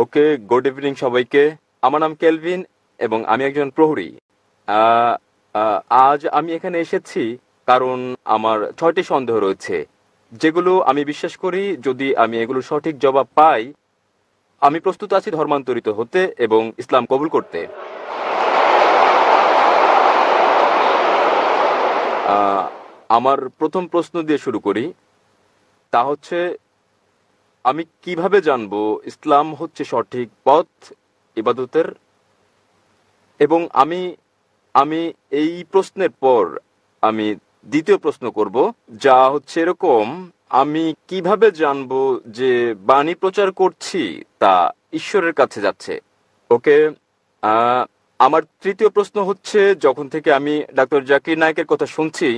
ওকে, good evening সবাইকে। আমার নাম কেলভিন এবং আমি একজন প্রহরী। আহ, আজ আমি এখানে এসেছি কারণ আমার 6টি সন্দেহ রয়েছে, যেগুলো আমি বিশ্বাস করি যদি আমি এগুলো সঠিক জবাব পাই, আমি প্রস্তুত আছি ধর্মান্তরিত হতে এবং ইসলাম কবুল করতে। আহ, আমার প্রথম প্রশ্ন দিয়ে শুরু করি। তা হচ্ছে, আমি কিভাবে জানবো ইসলাম হচ্ছে সঠিক পথ ইবাদতের? এবং আমি আমি এই প্রশ্নের পর আমি দ্বিতীয় প্রশ্ন করব, যা হচ্ছে এরকম: আমি কিভাবে জানবো যে বাণী প্রচার করছি তা ঈশ্বরের কাছে যাচ্ছে? ওকে, আহ, আমার তৃতীয় প্রশ্ন হচ্ছে, যখন থেকে আমি ডাক্তার জাকির নায়েকের কথা শুনছি,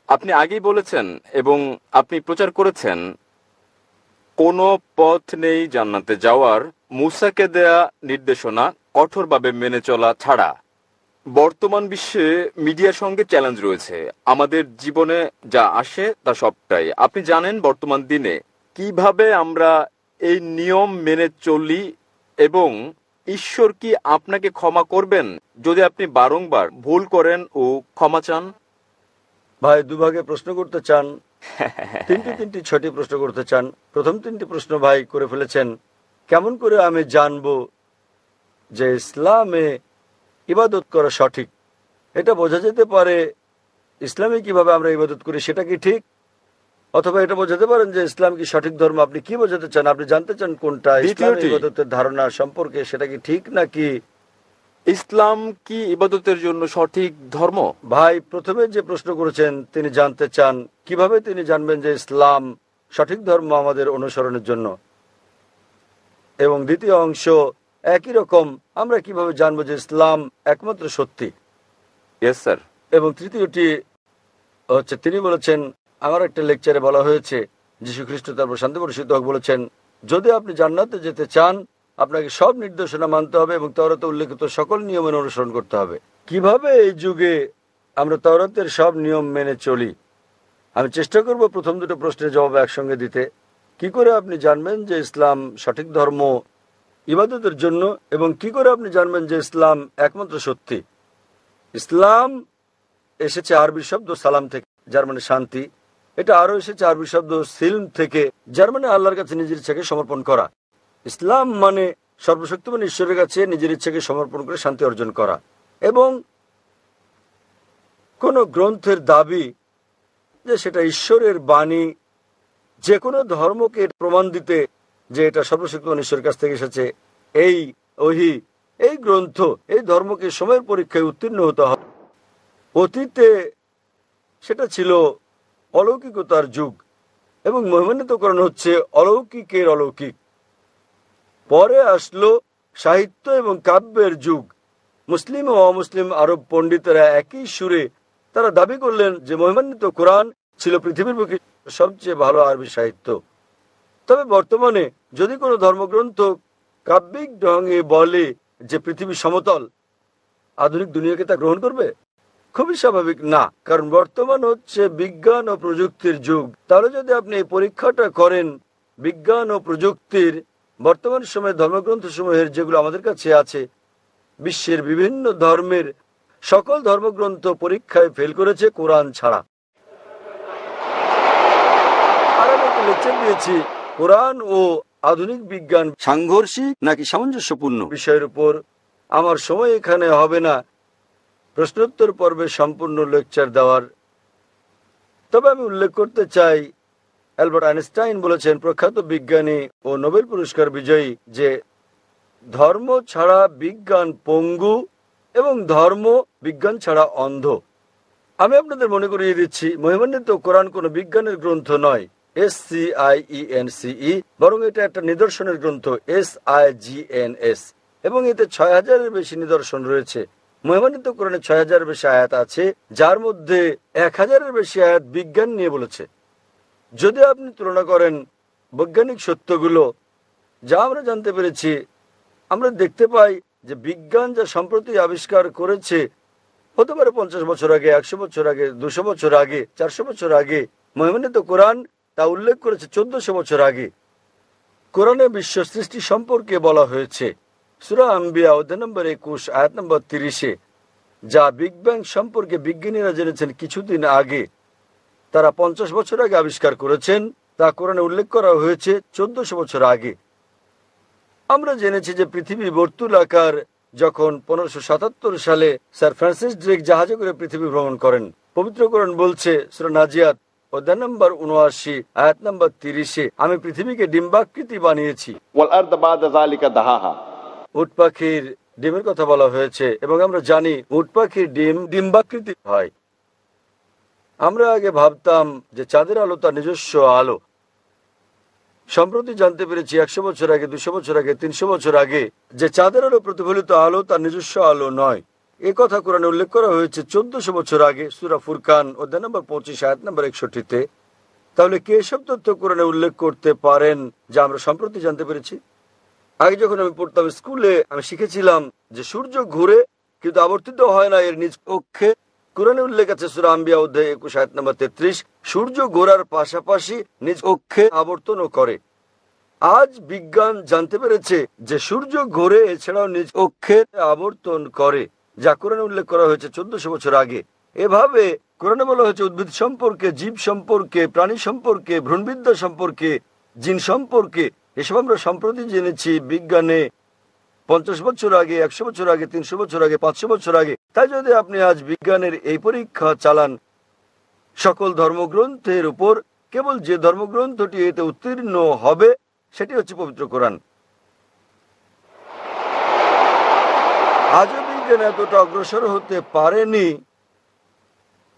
আপনি আগেই বলেছেন এবং আপনি প্রচার করেছেন কোনো পথ নেই জান্নাতে যাওয়ার, মুসাকে দেয়া নির্দেশনা কঠোরভাবে মেনে চলা ছাড়া। বর্তমান বিশ্বে মিডিয়ার সঙ্গে চ্যালেঞ্জ রয়েছে। আমাদের জীবনে যা আসে তা সবটাই আপনি জানেন। বর্তমান দিনে কিভাবে আমরা এই নিয়ম মেনে চলি এবং ঈশ্বর কি আপনাকে ক্ষমা করবেন যদি আপনি বারংবার ভুল করেন ও ক্ষমা চান? ভাই দুভাগে প্রশ্ন করতে চান, তিনটি 6টি প্রশ্ন করতে চান। প্রথম 3টি প্রশ্ন ভাই করে ফেলেছেন। কেমন করে আমি জানবো যে ইসলামে ইবাদত করা সঠিক? এটা বোঝা যেতে পারে ইসলামে কিভাবে আমরা ইবাদত করি সেটা কি ঠিক, অথবা এটা বোঝাতে পারেন যে ইসলাম কি সঠিক ধর্ম। আপনি কি বোঝাতে চান? আপনি জানতে চান কোনটা ইসলামে ইবাদতের ধারণা সম্পর্কে, সেটা কি ঠিক নাকি? ইসলাম কি ইবাদতের জন্য সঠিক ধর্ম? ভাই প্রথমে যে প্রশ্ন করেছেন তিনি জানতে চান কিভাবে তিনি জানবেন যে ইসলাম সঠিক ধর্ম আমাদের অনুসরণের জন্য, এবং দ্বিতীয় অংশ একই রকম, আমরা কিভাবে জানবো যে ইসলাম একমাত্র সত্যি। Yes sir. এবং তৃতীয়টি হচ্ছে, তিনি বলেছেন, আমার একটা লেকচারে বলা হয়েছে, যীশু খ্রিস্ট তারপর শান্তি বর্ষিত হোক বলেছেন, যদি আপনি জান্নাতে যেতে চান আপনাকে সব নির্দেশনা মানতে হবে এবং তাওরাতে উল্লেখিত সকল নিয়মের অনুসরণ করতে হবে। কিভাবে এই যুগে আমরা তাওরাতের সব নিয়ম মেনে চলি? আমি চেষ্টা করব প্রথম দুটো প্রশ্নের জবাব একসঙ্গে দিতে। কি করে আপনি জানবেন যে ইসলাম সঠিক ধর্ম ইবাদতের জন্য, এবং কি করে আপনি জানবেন যে ইসলাম একমাত্র সত্যি? ইসলাম এসেছে আরবি শব্দ সালাম থেকে, যার মানে শান্তি। এটা আরো এসেছে আরবি শব্দ সিলম থেকে, যার মানে আল্লাহর কাছে নিজের ইচ্ছাকে সমর্পণ করা। ইসলাম মানে সর্বশক্তিমান ঈশ্বরের কাছে নিজের ইচ্ছাকে সমর্পণ করে শান্তি অর্জন করা। এবং কোন গ্রন্থের দাবি যে সেটা ঈশ্বরের বাণী, যে কোনো ধর্মকে প্রমাণ দিতে যে এটা সর্বশক্তিমান ঈশ্বরের কাছ থেকে এসেছে, এই ওহী, এই গ্রন্থ, এই ধর্মকে সময়ের পরীক্ষায় উত্তীর্ণ হতে হবে। অতীতে সেটা ছিল অলৌকিকতার যুগ এবং মহিমান্বিতকরণ হচ্ছে অলৌকিকের অলৌকিক। পরে আসলো সাহিত্য এবং কাব্যের যুগ। মুসলিম ও অমুসলিম আরব পণ্ডিতেরা একই সুরে তারা দাবি করলেন যে মহিমান্বিত কোরআন ছিল পৃথিবীর বুকে সবচেয়ে ভালো আরবি সাহিত্য। তবে বর্তমানে যদি কোনো ধর্মগ্রন্থ কাব্যিক ঢঙে বলে যে পৃথিবী সমতল, আধুনিক দুনিয়াকে তা গ্রহণ করবে? খুবই স্বাভাবিক না, কারণ বর্তমান হচ্ছে বিজ্ঞান ও প্রযুক্তির যুগ। তাহলে যদি আপনি এই পরীক্ষাটা করেন বিজ্ঞান ও প্রযুক্তির, বর্তমান সময়ে ধর্মগ্রন্থ সমূহের যেগুলো আমাদের কাছে আছে, বিশ্বের বিভিন্ন ধর্মের সকল ধর্মগ্রন্থ পরীক্ষায় ফেল করেছে কোরআন ছাড়া। আর আমি একটা লেকচার দিয়েছি কোরআন ও আধুনিক বিজ্ঞান সাংঘর্ষিক নাকি সামঞ্জস্যপূর্ণ বিষয়ের উপর। আমার সময় এখানে হবে না প্রশ্নোত্তর পর্বে সম্পূর্ণ লেকচার দেওয়ার। তবে আমি উল্লেখ করতে চাই, অ্যালবার্ট আইনস্টাইন বলেছেন, প্রখ্যাত বিজ্ঞানী ও নোবেল পুরস্কার বিজয়ী, যে ধর্ম ছাড়া বিজ্ঞান পঙ্গু এবং ধর্ম বিজ্ঞান ছাড়া অন্ধ। আমি আপনাদের মনে করিয়ে দিচ্ছি, মহিমান্বিত কোরআন কোনো বিজ্ঞানের গ্রন্থ নয়, SCIENCE, বরং এটা একটা নিদর্শনের গ্রন্থ, SIGNS, এবং এতে 6000-এর বেশি নিদর্শন রয়েছে। মহিমান্বিত কোরআনে 6000-এর বেশি আয়াত আছে, যার মধ্যে 1000-এর বেশি আয়াত বিজ্ঞান নিয়ে বলেছে। যদি আপনি তুলনা করেন বৈজ্ঞানিক সত্যগুলো যা আমরা জানতে পেরেছি, আমরা দেখতে পাই যে বিজ্ঞান যা সম্প্রতি আবিষ্কার করেছে, হতে পারে 50 বছর আগে, 100 বছর আগে, 200 বছর আগে, 400 বছর আগে, মহিমান্বিত কোরআন তা উল্লেখ করেছে 1400 বছর আগে। কোরআনে বিশ্ব সৃষ্টি সম্পর্কে বলা হয়েছে সূরা আম্বিয়া অধ্যায় নম্বর 21 আয়াত নম্বর 30-এ, যা বিগ ব্যাং সম্পর্কে বিজ্ঞানীরা জেনেছেন কিছুদিন আগে, তারা 50 বছর আগে আবিষ্কার করেছেন, তা কোরআনে উল্লেখ করা হয়েছে 1400 বছর আগে। আমরা জেনেছি যে পৃথিবী বর্তুলাকার, যখন 1577 সালে স্যার ফ্রান্সিস ড্রেক জাহাজে করে পৃথিবী ভ্রমণ করেন। পবিত্র কোরআন বলছে সূরা নাজিয়াত অধ্যায় নম্বর 79 আয়াত নম্বর 30-এ, আমি পৃথিবীকে ডিম্বাকৃতি বানিয়েছি। উট পাখির ডিমের কথা বলা হয়েছে এবং আমরা জানি উট পাখির ডিম ডিম্বাকৃতি হয়। আমরা আগে ভাবতাম যে চাঁদের আলো তার নিজস্ব আলো। সম্প্রতি জানতে পেরেছি 100 বছর আগে, 200 বছর আগে, 300 বছর আগে, যে চাঁদের আলো প্রতিফলিত আলো তার নিজস্ব আলো নয়। এ কথা কোরআনে উল্লেখ করা হয়েছে 1400 বছর আগে সূরা ফুরকান অধ্যায় নম্বর 25 আয়াত নম্বর 61-তে। তাহলে কে এসব তথ্য কোরআনে উল্লেখ করতে পারেন যা আমরা সম্প্রতি জানতে পেরেছি? আগে যখন আমি পড়তাম স্কুলে, আমি শিখেছিলাম যে সূর্য ঘুরে কিন্তু আবর্তিত হয় না এর নিজ অক্ষে। কোরআনে উল্লেখ আছে সূরা আম্বিয়া অধ্যায় 21 আয়াত নম্বর 33, সূর্য ঘোরার পাশাপাশি নিজ অক্ষে আবর্তনও করে। আজ বিজ্ঞান জানতে পেরেছে যে সূর্য ঘোরে, এছাড়াও নিজ অক্ষে আবর্তন করে, যা কোরআনে উল্লেখ করা হয়েছে 1400 বছর আগে। এভাবে কোরআনে বলা হয়েছে উদ্ভিদ সম্পর্কে, জীব সম্পর্কে, প্রাণী সম্পর্কে, ভ্রূণবিদ্যা সম্পর্কে, জিন সম্পর্কে। এসব আমরা সম্প্রতি জেনেছি বিজ্ঞানে 50 বছর আগে, 100 বছর আগে, 300 বছর আগে, 500 বছর আগে। তাই যদি আপনি আজ বিজ্ঞানের এই পরীক্ষা চালান সকল ধর্মগ্রন্থের উপর, কেবল যে ধর্মগ্রন্থটি এতে উত্তীর্ণ হবে সেটি হচ্ছে পবিত্র কোরআন। আজও বিজ্ঞান এতটা অগ্রসর হতে পারেনি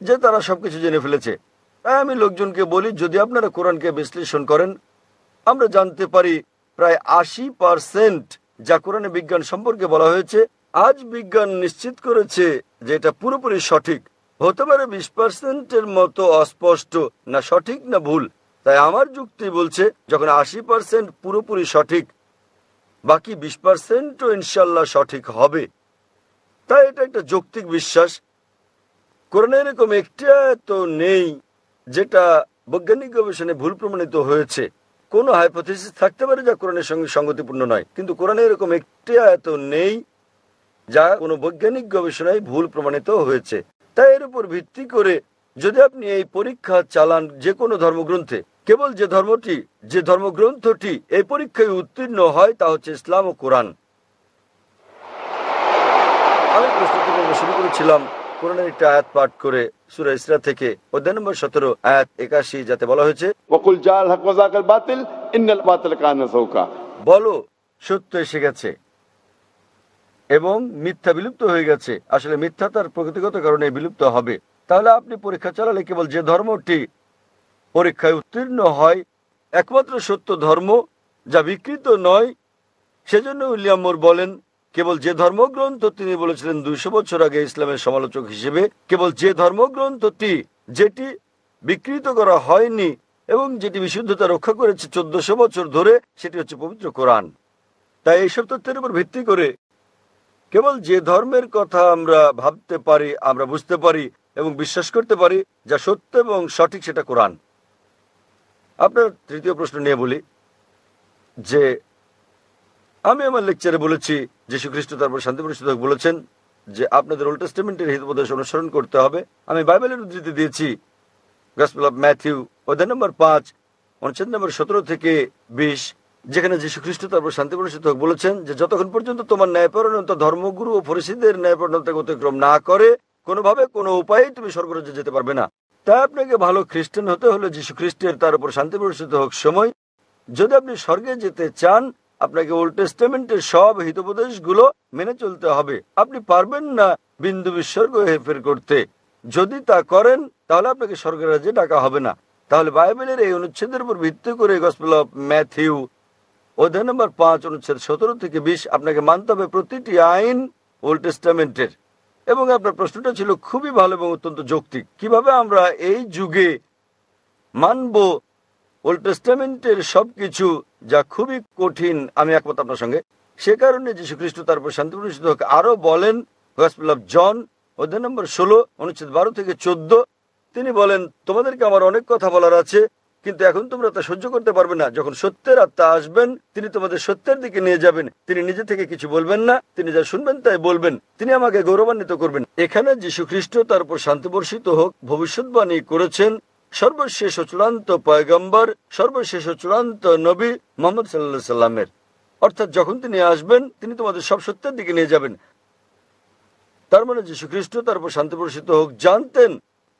যে তারা সবকিছু জেনে ফেলেছে। তাই আমি লোকজনকে বলি, যদি আপনারা কোরআনকে বিশ্লেষণ করেন, আমরা জানতে পারি প্রায় 80% যা কোরআনে বিজ্ঞান সম্পর্কে বলা হয়েছে, আজ বিজ্ঞান নিশ্চিত করেছে যে এটা পুরোপুরি সঠিক। হতে পারে 20%-এর মতো অস্পষ্ট, না সঠিক না ভুল। তাই আমার যুক্তি বলছে যখন 80% পুরোপুরি সঠিক, বাকি 20%ও ইনশাল্লাহ সঠিক হবে। তাই এটা একটা যৌক্তিক বিশ্বাস। কোরআনে এরকম একটি আয়াত নেই যেটা বৈজ্ঞানিক গবেষণায় ভুল প্রমাণিত হয়েছে। কোনো হাইপোথিসিস থাকতে পারে যা কোরআনের সঙ্গে সঙ্গতিপূর্ণ নয়, কিন্তু কোরআনে এরকম একটি আয়াত নেই যা কোনো বৈজ্ঞানিক গবেষণায় ভুল প্রমাণিত হয়েছে। তাই এর উপর ভিত্তি করে যদি আপনি এই পরীক্ষা চালান যে কোনো ধর্মগ্রন্থে, কেবল যে ধর্মগ্রন্থটি এই পরীক্ষায় উত্তীর্ণ হয় তা হচ্ছে ইসলাম ও কোরআন। আমি প্রস্তুতি পর্ব শুরু করেছিলাম কোরআনের একটা আয়াত পাঠ করে সূরা ইসরা থেকে অধ্যায় নম্বর 17 আয়াত 81, যাতে বলা হয়েছে, বলো সত্য এসে গেছে এবং মিথ্যা বিলুপ্ত হয়ে গেছে। আসলে মিথ্যা তার প্রকৃতিগত কারণে বিলুপ্ত হবে। তাহলে আপনি পরীক্ষা চালালে কেবল যে ধর্মটি পরীক্ষায় উত্তীর্ণ হয়, একমাত্র সত্য ধর্ম যা বিকৃত নয়। সেজন্য উইলিয়াম মোর বলেন, কেবল যে ধর্মগ্রন্থ, তিনি বলেছিলেন 200 বছর আগে ইসলামের সমালোচক হিসেবে, কেবল যে ধর্মগ্রন্থটি যেটি বিকৃত করা হয়নি এবং যেটি বিশুদ্ধতা রক্ষা করেছে 1400 বছর ধরে, সেটি হচ্ছে পবিত্র কোরআন। তাই এইসব তথ্যের উপর ভিত্তি করে কেবল যে ধর্মের কথা আমরা ভাবতে পারি, আমরা বুঝতে পারি এবং বিশ্বাস করতে পারি যা সত্য এবং সঠিক, সেটা কোরআন। আপনার তৃতীয় প্রশ্ন নিয়ে বলি যে আমি আমার লেকচারে বলেছি যীশু খ্রিস্ট তারপর শান্তি প্রতিষ্ঠিত বলেছেন যে আপনাদের ওল্ড টেস্টামেন্টের হিতোপদেশ অনুসরণ করতে হবে। আমি বাইবেলের উদ্ধৃতি দিয়েছি গসপেল অফ ম্যাথিউ অধ্যায় নম্বর 5 অনুচ্ছেদ নম্বর 17 থেকে 20, যেখানে যীশু খ্রিস্ট তারপর শান্তি প্রতিষ্ঠিত বলেছেন যে যতক্ষণ পর্যন্ত তোমার ন্যায়পরায়ণতা ধর্মগুরু ও ফরিসীদের ন্যায়পরায়ণতাকে অতিক্রম না করে, কোনোভাবে কোনো উপায়েই তুমি স্বর্গরাজ্যে যেতে পারবে না। তাই আপনাকে ভালো খ্রিস্টান হতে হলে যীশু খ্রিস্টের তার উপর শান্তি প্রতিষ্ঠিত হোক সময়, যদি আপনি স্বর্গে যেতে চান, আপনাকে ওল্ড টেস্টামেন্টের সব হিতোপদেশগুলো মেনে চলতে হবে। আপনি পারবেন না বিন্দু বিসর্গ হেরফের করতে। যদি তা করেন তাহলে আপনাকে স্বর্গের রাজ্যে ডাকা হবে না। তাহলে বাইবেলের এই অনুচ্ছেদের উপর ভিত্তি করে গসপেল অফ ম্যাথিউ অধ্যায় নম্বর 5 অনুচ্ছেদ 17 থেকে 20 আপনাকে মানতে হবে প্রতিটি আইন ওল্ড টেস্টামেন্টের। এবং আপনার প্রশ্নটা ছিল খুবই ভালো এবং অত্যন্ত যৌক্তিক। কিভাবে আমরা এই যুগে মানব ওল্ড টেস্টামেন্টের সবকিছু, যা খুবই কঠিন? আমি একমত আপনার সঙ্গে। সে কারণে যীশু খ্রিস্ট তারপর শান্তি প্রতিষ্ঠিত হোক আরো বলেন গসপেল অফ জন অধ্যায় নম্বর 16 অনুচ্ছেদ 12 থেকে 14, তিনি বলেন, তোমাদেরকে আমার অনেক কথা বলার আছে, কিন্তু এখন তোমরা তা সহ্য করতে পারবে না। যখন সত্যের আত্মা আসবেন, তিনি তোমাদের সত্যের দিকে নিয়ে যাবেন। তিনি নিজে থেকে কিছু বলবেন না, তিনি যা শুনবেন তাই বলবেন। তিনি আমাকে গৌরবান্বিত করবেন। এখানে যীশু খ্রিস্ট, তার উপর শান্তি বর্ষিত হোক, ভবিষ্যৎবাণী করেছেন সর্বশেষ ও চূড়ান্ত পয়গম্বর, সর্বশেষ ও চূড়ান্ত নবী মুহাম্মদ সাল্লাল্লাহু আলাইহি সাল্লামের। অর্থাৎ যখন তিনি আসবেন, তিনি তোমাদের সব সত্যের দিকে নিয়ে যাবেন। তার মানে যীশু খ্রিস্ট, তার উপর শান্তি বর্ষিত হোক, জানতেন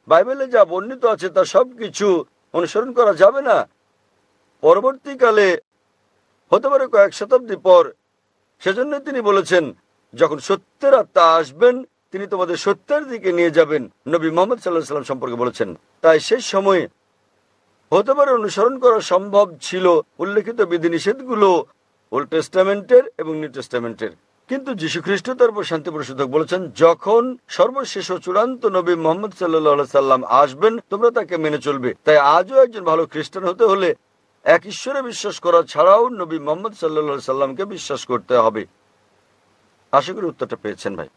বাইবেলে যা বর্ণিত আছে তা সবকিছু অনুসরণ করা যাবে না। পরবর্তীকালে হতে পারে কয়েক শতাব্দী পর, সেজন্য তিনি বলেছেন যখন সত্যের আত্মা আসবেন, তিনি তোমাদের সত্যের দিকে নিয়ে যাবেন। নবী মুহাম্মদ সাল্লাল্লাহু আলাইহি সাল্লাম সম্পর্কে বলেছেন। তাই সেই সময়ে হতে পারে অনুসরণ করা সম্ভব ছিল উল্লেখিত বিধিনিষেধগুলো ওল্ড টেস্টামেন্টের এবং নিউ টেস্টামেন্টের। কিন্তু যীশু খ্রিস্ট, তার উপর শান্তি বর্ষিত হোক, বলেছেন যখন সর্বশেষ ও চূড়ান্ত নবী মুহাম্মদ সাল্লাল্লাহু আলাইহি সাল্লাম আসবেন, তোমরা তাকে মেনে চলবে। তাই আজও একজন ভালো খ্রিস্টান হতে হলে এক ঈশ্বরে বিশ্বাস করা ছাড়াও নবী মুহাম্মদ সাল্লাল্লাহু আলাইহি সাল্লামকে বিশ্বাস করতে হবে। আশা করি উত্তরটা পেয়েছেন ভাই।